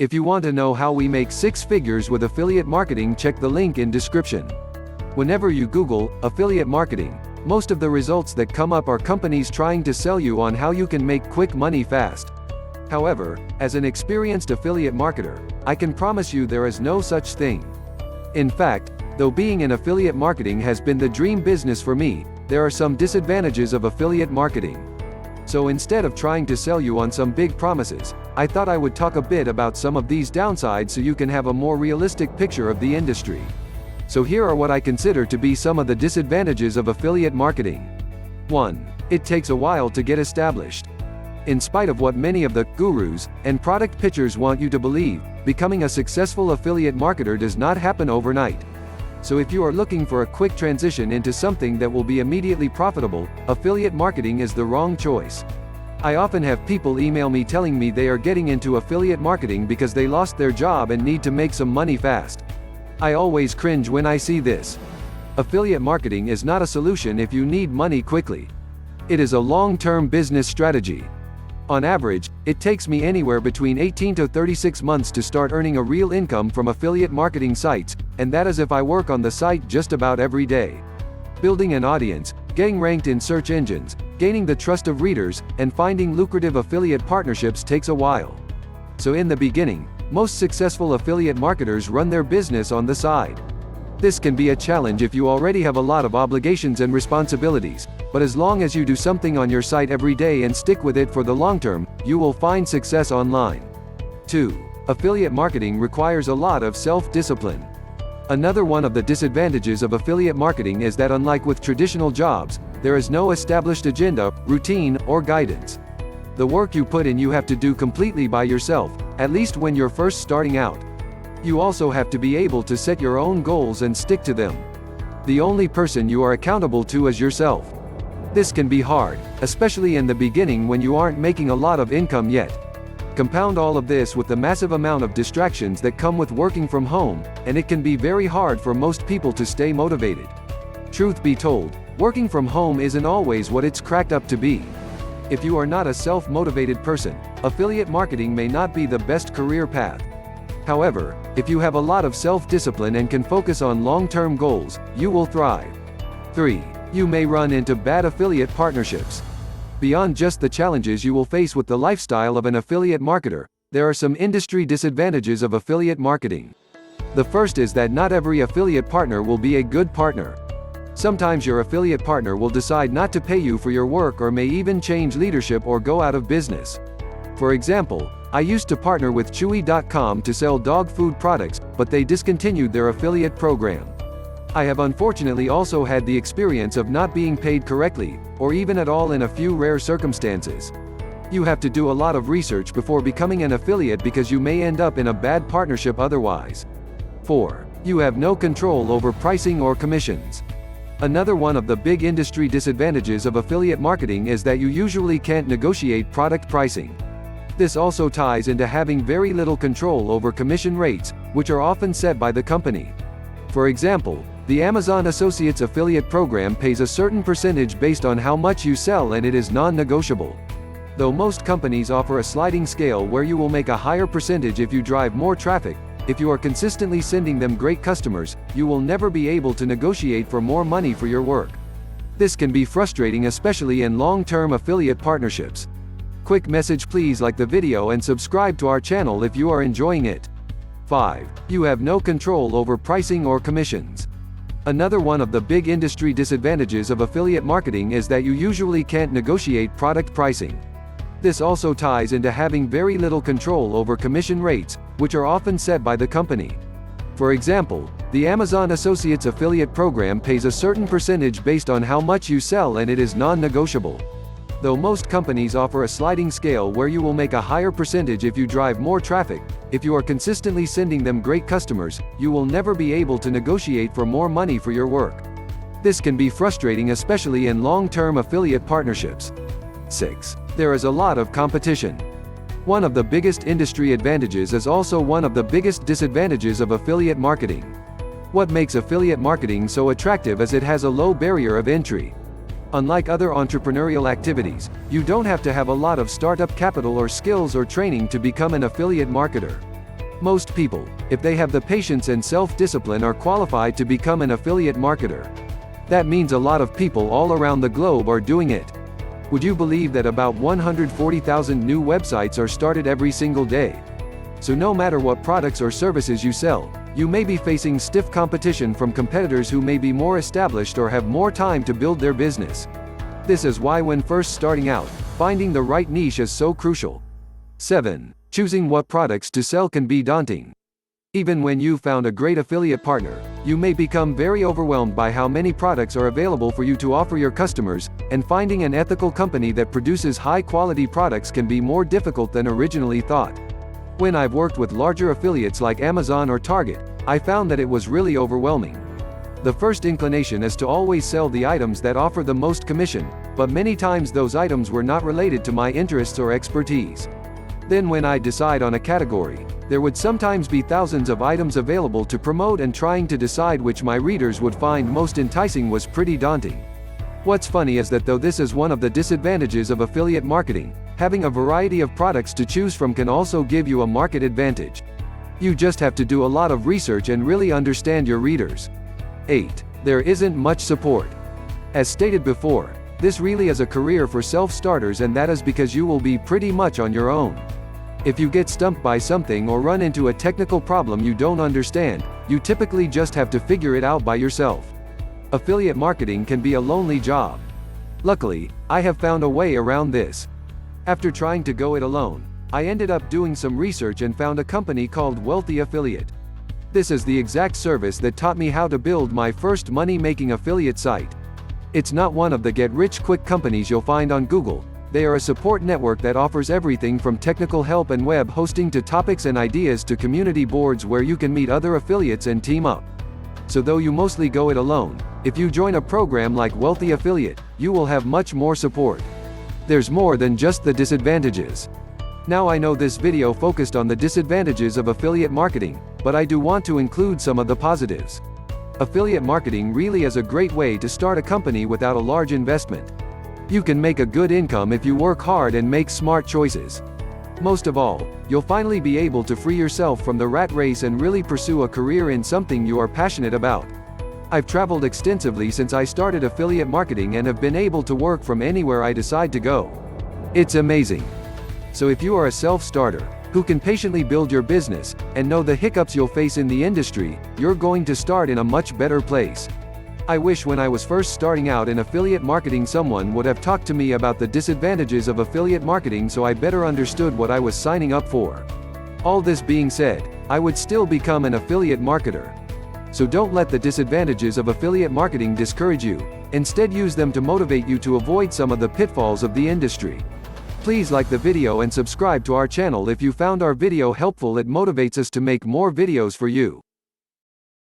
If you want to know how we make six figures with affiliate marketing, check the link in description. Whenever you Google affiliate marketing, most of the results that come up are companies trying to sell you on how you can make quick money fast. However, as an experienced affiliate marketer, I can promise you there is no such thing. In fact, though being in affiliate marketing has been the dream business for me, there are some disadvantages of affiliate marketing. So instead of trying to sell you on some big promises, I thought I would talk a bit about some of these downsides so you can have a more realistic picture of the industry. So here are what I consider to be some of the disadvantages of affiliate marketing. 1. It takes a while to get established. In spite of what many of the gurus and product pitchers want you to believe, becoming a successful affiliate marketer does not happen overnight. So if you are looking for a quick transition into something that will be immediately profitable, affiliate marketing is the wrong choice. I often have people email me telling me they are getting into affiliate marketing because they lost their job and need to make some money fast. I always cringe when I see this. Affiliate marketing is not a solution if you need money quickly. It is a long-term business strategy. On average, it takes me anywhere between 18 to 36 months to start earning a real income from affiliate marketing sites, and that is if I work on the site just about every day. Building an audience, getting ranked in search engines, gaining the trust of readers, and finding lucrative affiliate partnerships takes a while. So in the beginning, most successful affiliate marketers run their business on the side. This can be a challenge if you already have a lot of obligations and responsibilities, but as long as you do something on your site every day and stick with it for the long term, you will find success online. 2. Affiliate marketing requires a lot of self-discipline. Another one of the disadvantages of affiliate marketing is that unlike with traditional jobs, there is no established agenda, routine, or guidance. The work you put in you have to do completely by yourself, at least when you're first starting out. You also have to be able to set your own goals and stick to them. The only person you are accountable to is yourself. This can be hard, especially in the beginning when you aren't making a lot of income yet. Compound all of this with the massive amount of distractions that come with working from home, and it can be very hard for most people to stay motivated. Truth be told, working from home isn't always what it's cracked up to be. If you are not a self-motivated person, affiliate marketing may not be the best career path. However, if you have a lot of self-discipline and can focus on long-term goals, you will thrive. 3. You may run into bad affiliate partnerships. Beyond just the challenges you will face with the lifestyle of an affiliate marketer, there are some industry disadvantages of affiliate marketing. The first is that not every affiliate partner will be a good partner. Sometimes your affiliate partner will decide not to pay you for your work or may even change leadership or go out of business. For example, I used to partner with Chewy.com to sell dog food products, but they discontinued their affiliate program. I have unfortunately also had the experience of not being paid correctly, or even at all in a few rare circumstances. You have to do a lot of research before becoming an affiliate because you may end up in a bad partnership otherwise. 4. You have no control over pricing or commissions. Another one of the big industry disadvantages of affiliate marketing is that you usually can't negotiate product pricing. This also ties into having very little control over commission rates, which are often set by the company. For example, the Amazon Associates affiliate program pays a certain percentage based on how much you sell and it is non-negotiable. Though most companies offer a sliding scale where you will make a higher percentage if you drive more traffic, if you are consistently sending them great customers, you will never be able to negotiate for more money for your work. This can be frustrating, especially in long-term affiliate partnerships. Quick message: please like the video and subscribe to our channel if you are enjoying it. 5. You have no control over pricing or commissions. Another one of the big industry disadvantages of affiliate marketing is that you usually can't negotiate product pricing. This also ties into having very little control over commission rates, which are often set by the company. For example, the Amazon Associates affiliate program pays a certain percentage based on how much you sell and it is non-negotiable. Though most companies offer a sliding scale where you will make a higher percentage if you drive more traffic, if you are consistently sending them great customers, you will never be able to negotiate for more money for your work. This can be frustrating, especially in long-term affiliate partnerships. 6. There is a lot of competition. One of the biggest industry advantages is also one of the biggest disadvantages of affiliate marketing. What makes affiliate marketing so attractive is it has a low barrier of entry. Unlike other entrepreneurial activities, you don't have to have a lot of startup capital or skills or training to become an affiliate marketer. Most people, if they have the patience and self-discipline, are qualified to become an affiliate marketer. That means a lot of people all around the globe are doing it. Would you believe that about 140,000 new websites are started every single day? So no matter what products or services you sell, you may be facing stiff competition from competitors who may be more established or have more time to build their business. This is why when first starting out, finding the right niche is so crucial. 7. Choosing what products to sell can be daunting. Even when you've found a great affiliate partner, you may become very overwhelmed by how many products are available for you to offer your customers, and finding an ethical company that produces high-quality products can be more difficult than originally thought. When I've worked with larger affiliates like Amazon or Target, I found that it was really overwhelming. The first inclination is to always sell the items that offer the most commission, but many times those items were not related to my interests or expertise. Then when I decide on a category, there would sometimes be thousands of items available to promote, and trying to decide which my readers would find most enticing was pretty daunting. What's funny is that though this is one of the disadvantages of affiliate marketing, having a variety of products to choose from can also give you a market advantage. You just have to do a lot of research and really understand your readers. 8. There isn't much support. As stated before, this really is a career for self-starters, and that is because you will be pretty much on your own. If you get stumped by something or run into a technical problem you don't understand, you typically just have to figure it out by yourself. Affiliate marketing can be a lonely job. Luckily, I have found a way around this. After trying to go it alone, I ended up doing some research and found a company called Wealthy Affiliate. This is the exact service that taught me how to build my first money-making affiliate site. It's not one of the get-rich-quick companies you'll find on Google. They are a support network that offers everything from technical help and web hosting to topics and ideas to community boards where you can meet other affiliates and team up. So though you mostly go it alone, if you join a program like Wealthy Affiliate, you will have much more support. There's more than just the disadvantages. Now I know this video focused on the disadvantages of affiliate marketing, but I do want to include some of the positives. Affiliate marketing really is a great way to start a company without a large investment. You can make a good income if you work hard and make smart choices. Most of all, you'll finally be able to free yourself from the rat race and really pursue a career in something you are passionate about. I've traveled extensively since I started affiliate marketing and have been able to work from anywhere I decide to go. It's amazing. So if you are a self-starter, who can patiently build your business, and know the hiccups you'll face in the industry, you're going to start in a much better place. I wish when I was first starting out in affiliate marketing someone would have talked to me about the disadvantages of affiliate marketing so I better understood what I was signing up for. All this being said, I would still become an affiliate marketer. So don't let the disadvantages of affiliate marketing discourage you. Instead, use them to motivate you to avoid some of the pitfalls of the industry. Please like the video and subscribe to our channel if you found our video helpful. It motivates us to make more videos for you.